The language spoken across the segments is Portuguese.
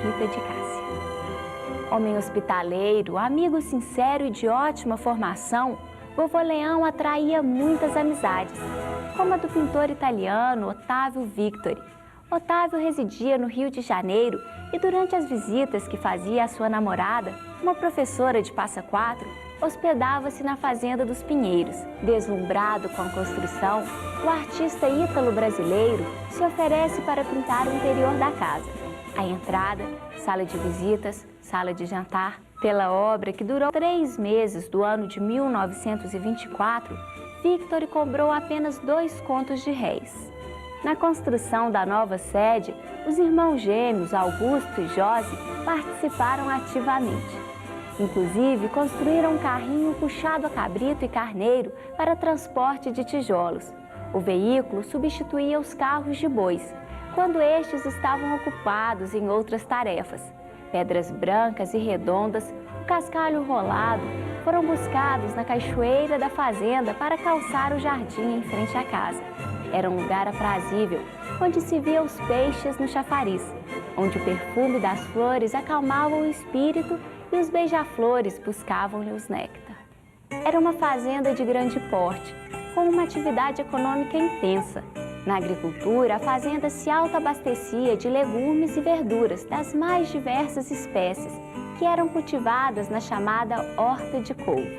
Rita de Cássia. Homem hospitaleiro, amigo sincero e de ótima formação, vovô Leão atraía muitas amizades, como a do pintor italiano Ottavio Victori. Otávio residia no Rio de Janeiro e durante as visitas que fazia à sua namorada, uma professora de Passa Quatro, hospedava-se na Fazenda dos Pinheiros. Deslumbrado com a construção, o artista ítalo-brasileiro se oferece para pintar o interior da casa. A entrada, sala de visitas, sala de jantar. Pela obra, que durou 3 meses do ano de 1924, Victor cobrou apenas 2 contos de réis. Na construção da nova sede, os irmãos gêmeos Augusto e Josi participaram ativamente. Inclusive, construíram um carrinho puxado a cabrito e carneiro para transporte de tijolos. O veículo substituía os carros de bois, quando estes estavam ocupados em outras tarefas. Pedras brancas e redondas, o cascalho rolado, foram buscados na cachoeira da fazenda para calçar o jardim em frente à casa. Era um lugar aprazível, onde se via os peixes no chafariz, onde o perfume das flores acalmava o espírito e os beija-flores buscavam-lhe os néctar. Era uma fazenda de grande porte, com uma atividade econômica intensa. Na agricultura, a fazenda se autoabastecia de legumes e verduras das mais diversas espécies, que eram cultivadas na chamada horta de couve.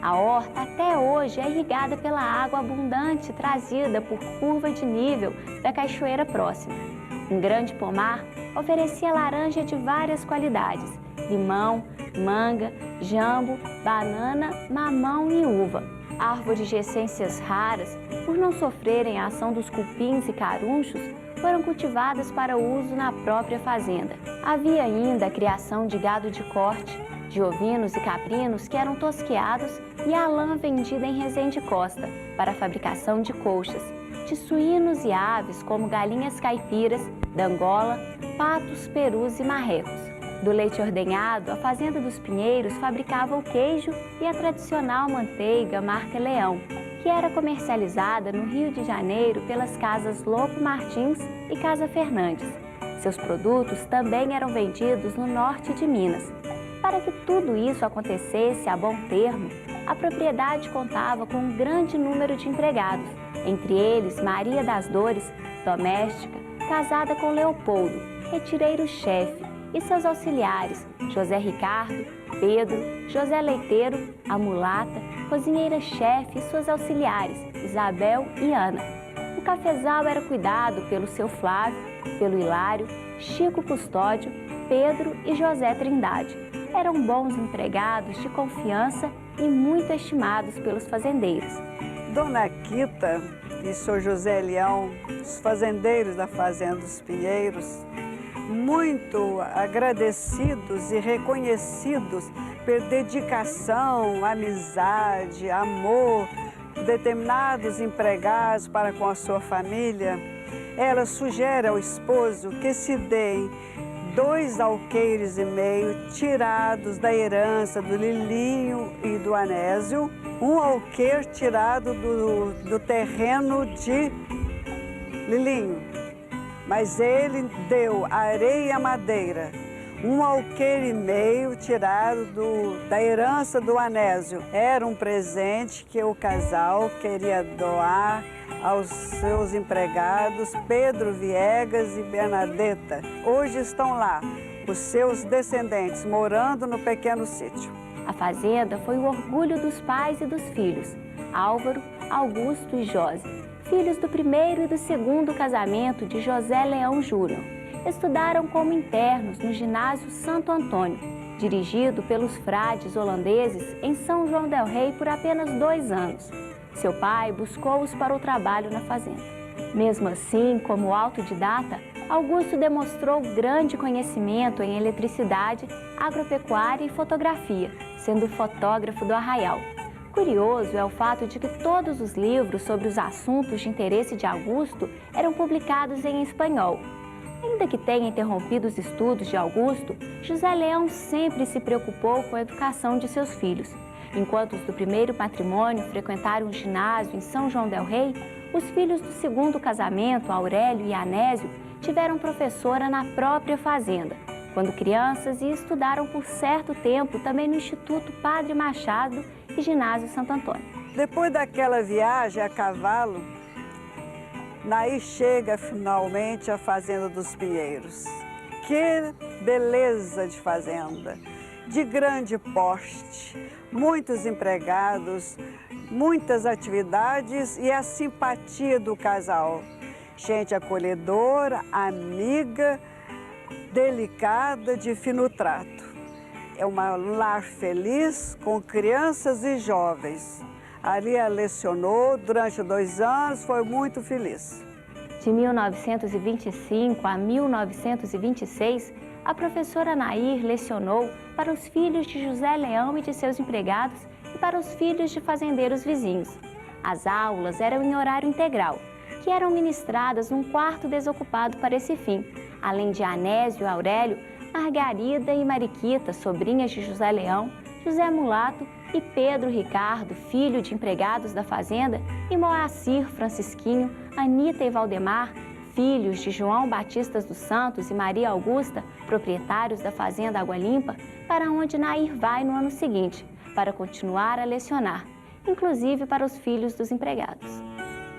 A horta até hoje é irrigada pela água abundante trazida por curva de nível da cachoeira próxima. Um grande pomar oferecia laranja de várias qualidades: limão, manga, jambo, banana, mamão e uva. Árvores de essências raras, por não sofrerem a ação dos cupins e carunchos, foram cultivadas para uso na própria fazenda. Havia ainda a criação de gado de corte, de ovinos e caprinos que eram tosqueados e a lã vendida em Resende Costa para a fabricação de colchas, de suínos e aves como galinhas caipiras, d'Angola, patos, perus e marrecos. Do leite ordenhado, a Fazenda dos Pinheiros fabricava o queijo e a tradicional manteiga marca Leão, que era comercializada no Rio de Janeiro pelas casas Lopo Martins e Casa Fernandes. Seus produtos também eram vendidos no norte de Minas. Para que tudo isso acontecesse a bom termo, a propriedade contava com um grande número de empregados, entre eles Maria das Dores, doméstica, casada com Leopoldo, retireiro-chefe, e seus auxiliares, José Ricardo, Pedro, José Leiteiro, a mulata, cozinheira-chefe e suas auxiliares, Isabel e Ana. O cafezal era cuidado pelo seu Flávio, pelo Hilário, Chico Custódio, Pedro e José Trindade. Eram bons empregados de confiança e muito estimados pelos fazendeiros. Dona Quita e Sr. José Leão, os fazendeiros da Fazenda dos Pinheiros, muito agradecidos e reconhecidos por dedicação, amizade, amor, determinados empregados para com a sua família. Ela sugere ao esposo que se deem 2 alqueires e meio tirados da herança do Lilinho e do Anésio, um alqueire tirado do terreno de Lilinho, mas ele deu areia e madeira, um alqueire e meio tirado da herança do Anésio. Era um presente que o casal queria doar aos seus empregados, Pedro Viegas e Bernadetta. Hoje estão lá os seus descendentes morando no pequeno sítio. A fazenda foi o orgulho dos pais e dos filhos, Álvaro, Augusto e Josi, filhos do primeiro e do segundo casamento de José Leão Júnior. Estudaram como internos no ginásio Santo Antônio, dirigido pelos frades holandeses em São João del Rei por apenas 2 anos. Seu pai buscou-os para o trabalho na fazenda. Mesmo assim, como autodidata, Augusto demonstrou grande conhecimento em eletricidade, agropecuária e fotografia, sendo fotógrafo do arraial. Curioso é o fato de que todos os livros sobre os assuntos de interesse de Augusto eram publicados em espanhol. Ainda que tenha interrompido os estudos de Augusto, José Leão sempre se preocupou com a educação de seus filhos. Enquanto os do primeiro matrimônio frequentaram o ginásio em São João del Rei, os filhos do segundo casamento, Aurélio e Anésio, tiveram professora na própria fazenda, quando crianças e estudaram por certo tempo também no Instituto Padre Machado e Ginásio Santo Antônio. Depois daquela viagem a cavalo, Nair chega finalmente à Fazenda dos Pinheiros. Que beleza de fazenda, de grande porte, muitos empregados, muitas atividades e a simpatia do casal. Gente acolhedora, amiga, delicada, de fino trato. É um lar feliz com crianças e jovens. Ali ela lecionou durante 2 anos, foi muito feliz. De 1925 a 1926, a professora Nair lecionou para os filhos de José Leão e de seus empregados e para os filhos de fazendeiros vizinhos. As aulas eram em horário integral, que eram ministradas num quarto desocupado para esse fim, além de Anésio e Aurélio, Margarida e Mariquita, sobrinhas de José Leão, José Mulato e Pedro Ricardo, filho de empregados da fazenda, e Moacir, Francisquinho, Anita e Valdemar, filhos de João Batista dos Santos e Maria Augusta, proprietários da fazenda Água Limpa, para onde Nair vai no ano seguinte, para continuar a lecionar, inclusive para os filhos dos empregados.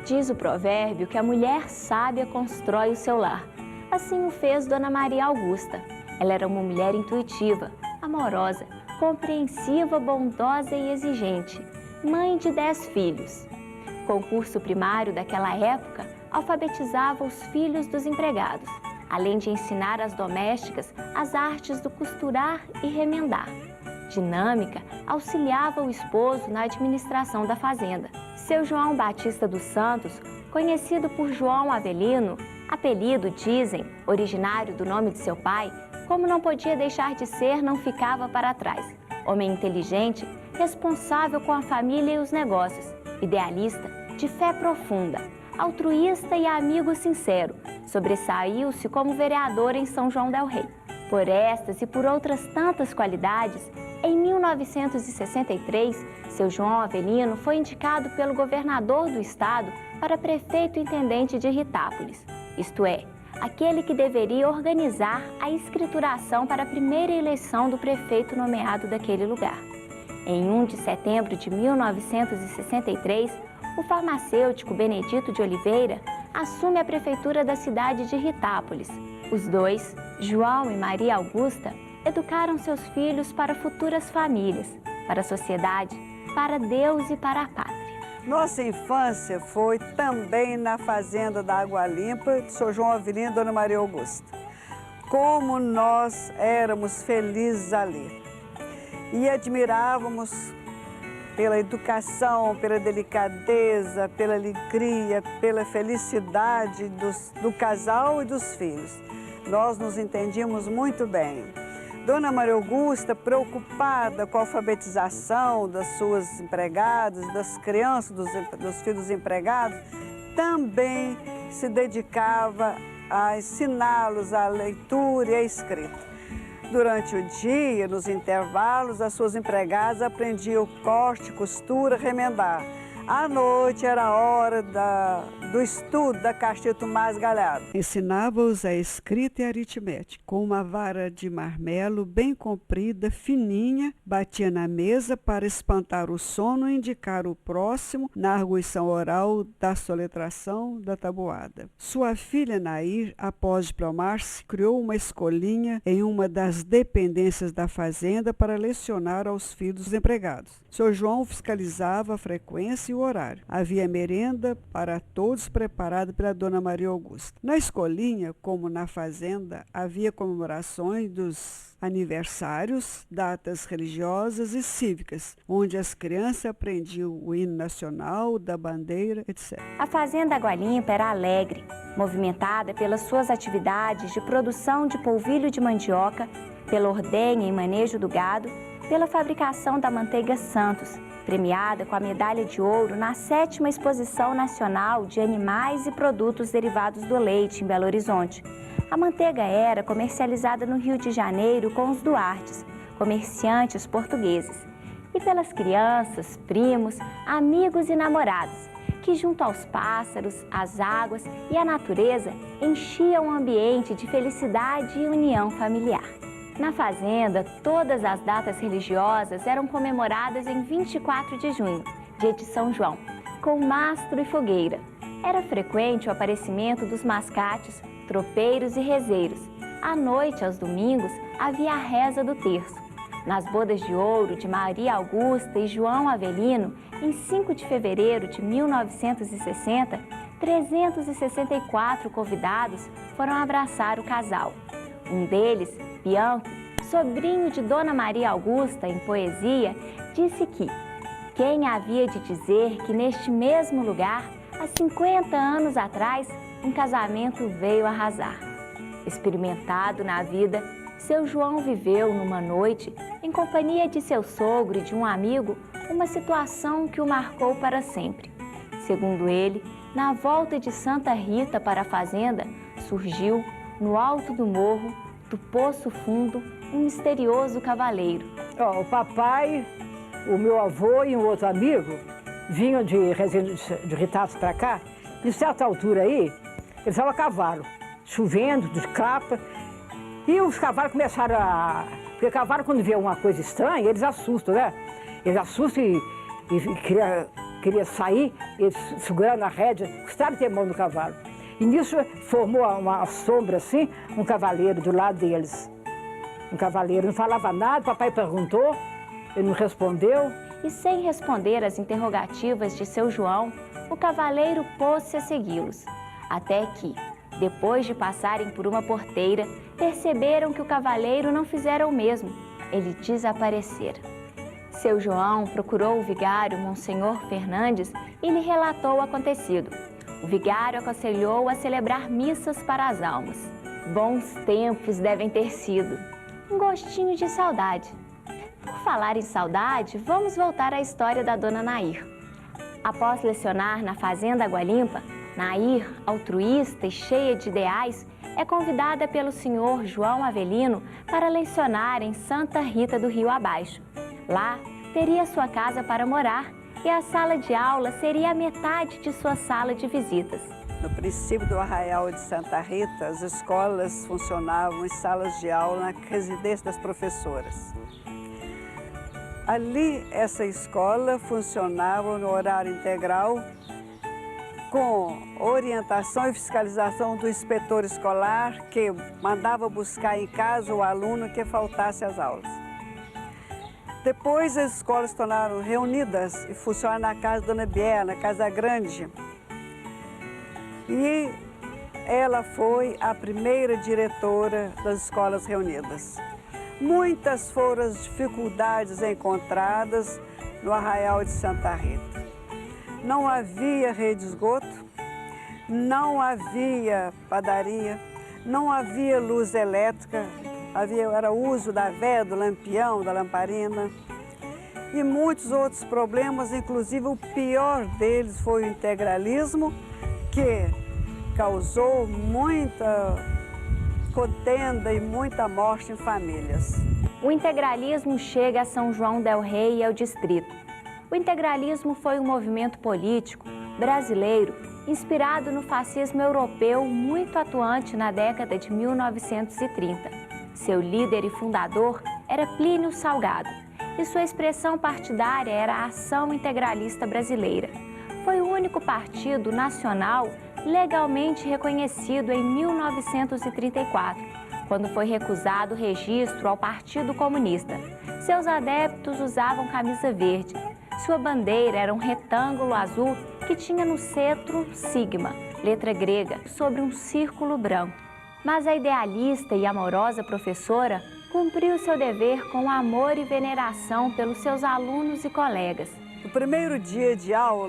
Diz o provérbio que a mulher sábia constrói o seu lar. Assim o fez Dona Maria Augusta. Ela era uma mulher intuitiva, amorosa, compreensiva, bondosa e exigente, mãe de 10 filhos. O concurso primário daquela época alfabetizava os filhos dos empregados, além de ensinar às domésticas as artes do costurar e remendar. Dinâmica, auxiliava o esposo na administração da fazenda. Seu João Batista dos Santos, conhecido por João Avelino, apelido, dizem, originário do nome de seu pai, como não podia deixar de ser, não ficava para trás. Homem inteligente, responsável com a família e os negócios, idealista, de fé profunda, altruísta e amigo sincero, sobressaiu-se como vereador em São João del Rei. Por estas e por outras tantas qualidades, em 1963, seu João Avelino foi indicado pelo governador do estado para prefeito intendente de Ritápolis, isto é, aquele que deveria organizar a escrituração para a primeira eleição do prefeito nomeado daquele lugar. Em 1 de setembro de 1963, o farmacêutico Benedito de Oliveira assume a prefeitura da cidade de Ritápolis. Os dois, João e Maria Augusta, educaram seus filhos para futuras famílias, para a sociedade, para Deus e para a pátria. Nossa infância foi também na fazenda da Água Limpa, de São João Avelino e Dona Maria Augusta. Como nós éramos felizes ali. E admirávamos pela educação, pela delicadeza, pela alegria, pela felicidade do casal e dos filhos. Nós nos entendíamos muito bem. Dona Maria Augusta, preocupada com a alfabetização das suas empregadas, das crianças, dos filhos empregados, também se dedicava a ensiná-los a leitura e a escrita. Durante o dia, nos intervalos, as suas empregadas aprendiam corte, costura, remendar. À noite era a hora do estudo da Castilho Tomás Galhardo. Ensinava-os a escrita e a aritmética. Com uma vara de marmelo bem comprida, fininha, batia na mesa para espantar o sono e indicar o próximo na arguição oral da soletração da tabuada. Sua filha Nair, após diplomar-se, criou uma escolinha em uma das dependências da fazenda para lecionar aos filhos dos empregados. Seu João fiscalizava a frequência e o horário. Havia merenda para todos preparada pela Dona Maria Augusta. Na escolinha, como na fazenda, havia comemorações dos aniversários, datas religiosas e cívicas, onde as crianças aprendiam o hino nacional, da bandeira, etc. A fazenda Água Limpa era alegre, movimentada pelas suas atividades de produção de polvilho de mandioca, pela ordenha e manejo do gado, pela fabricação da manteiga Santos, premiada com a medalha de ouro na 7ª Exposição Nacional de Animais e Produtos Derivados do Leite, em Belo Horizonte. A manteiga era comercializada no Rio de Janeiro com os Duartes, comerciantes portugueses, e pelas crianças, primos, amigos e namorados, que junto aos pássaros, às águas e à natureza enchia um ambiente de felicidade e união familiar. Na fazenda, todas as datas religiosas eram comemoradas em 24 de junho, dia de São João, com mastro e fogueira. Era frequente o aparecimento dos mascates, tropeiros e rezeiros. À noite, aos domingos, havia a reza do terço. Nas bodas de ouro de Maria Augusta e João Avelino, em 5 de fevereiro de 1960, 364 convidados foram abraçar o casal. Um deles, Bianco, sobrinho de Dona Maria Augusta em poesia, disse que quem havia de dizer que neste mesmo lugar, há 50 anos atrás, um casamento veio arrasar. Experimentado na vida, seu João viveu numa noite, em companhia de seu sogro e de um amigo, uma situação que o marcou para sempre. Segundo ele, na volta de Santa Rita para a fazenda, surgiu, no alto do morro, do Poço Fundo, um misterioso cavaleiro. O papai, o meu avô e um outro amigo vinham de Ritácio para cá. Em certa altura aí, eles estavam a cavalo, chovendo, de capa. E os cavalos começaram a... Porque cavalo, quando vê uma coisa estranha, eles assustam, né? Eles assustam e queria sair, eles segurando a rédea, custaram ter mão no cavalo. E nisso formou uma sombra assim, um cavaleiro do lado deles. Um cavaleiro, não falava nada, o papai perguntou, ele não respondeu. E sem responder às interrogativas de seu João, o cavaleiro pôs-se a segui-los. Até que, depois de passarem por uma porteira, perceberam que o cavaleiro não fizera o mesmo. Ele desaparecera. Seu João procurou o vigário, Monsenhor Fernandes, e lhe relatou o acontecido. O vigário aconselhou a celebrar missas para as almas. Bons tempos devem ter sido. Um gostinho de saudade. Por falar em saudade, vamos voltar à história da Dona Nair. Após lecionar na Fazenda Água Limpa, Nair, altruísta e cheia de ideais, é convidada pelo senhor João Avelino para lecionar em Santa Rita do Rio Abaixo. Lá, teria sua casa para morar e a sala de aula seria a metade de sua sala de visitas. No princípio do Arraial de Santa Rita, as escolas funcionavam em salas de aula na residência das professoras. Ali, essa escola funcionava no horário integral, com orientação e fiscalização do inspetor escolar, que mandava buscar em casa o aluno que faltasse às aulas. Depois, as escolas se tornaram reunidas e funcionaram na casa da Dona Bier, na Casa Grande. E ela foi a primeira diretora das escolas reunidas. Muitas foram as dificuldades encontradas no Arraial de Santa Rita. Não havia rede de esgoto, não havia padaria, não havia luz elétrica, era o uso da vela, do lampião, da lamparina e muitos outros problemas, inclusive o pior deles foi o integralismo, que causou muita contenda e muita morte em famílias. O integralismo chega a São João del Rei e ao distrito. O integralismo foi um movimento político brasileiro inspirado no fascismo europeu muito atuante na década de 1930. Seu líder e fundador era Plínio Salgado e sua expressão partidária era a Ação Integralista Brasileira. Foi o único partido nacional legalmente reconhecido em 1934, quando foi recusado o registro ao Partido Comunista. Seus adeptos usavam camisa verde. Sua bandeira era um retângulo azul que tinha no cetro sigma, letra grega, sobre um círculo branco. Mas a idealista e amorosa professora cumpriu seu dever com amor e veneração pelos seus alunos e colegas. No primeiro dia de aula,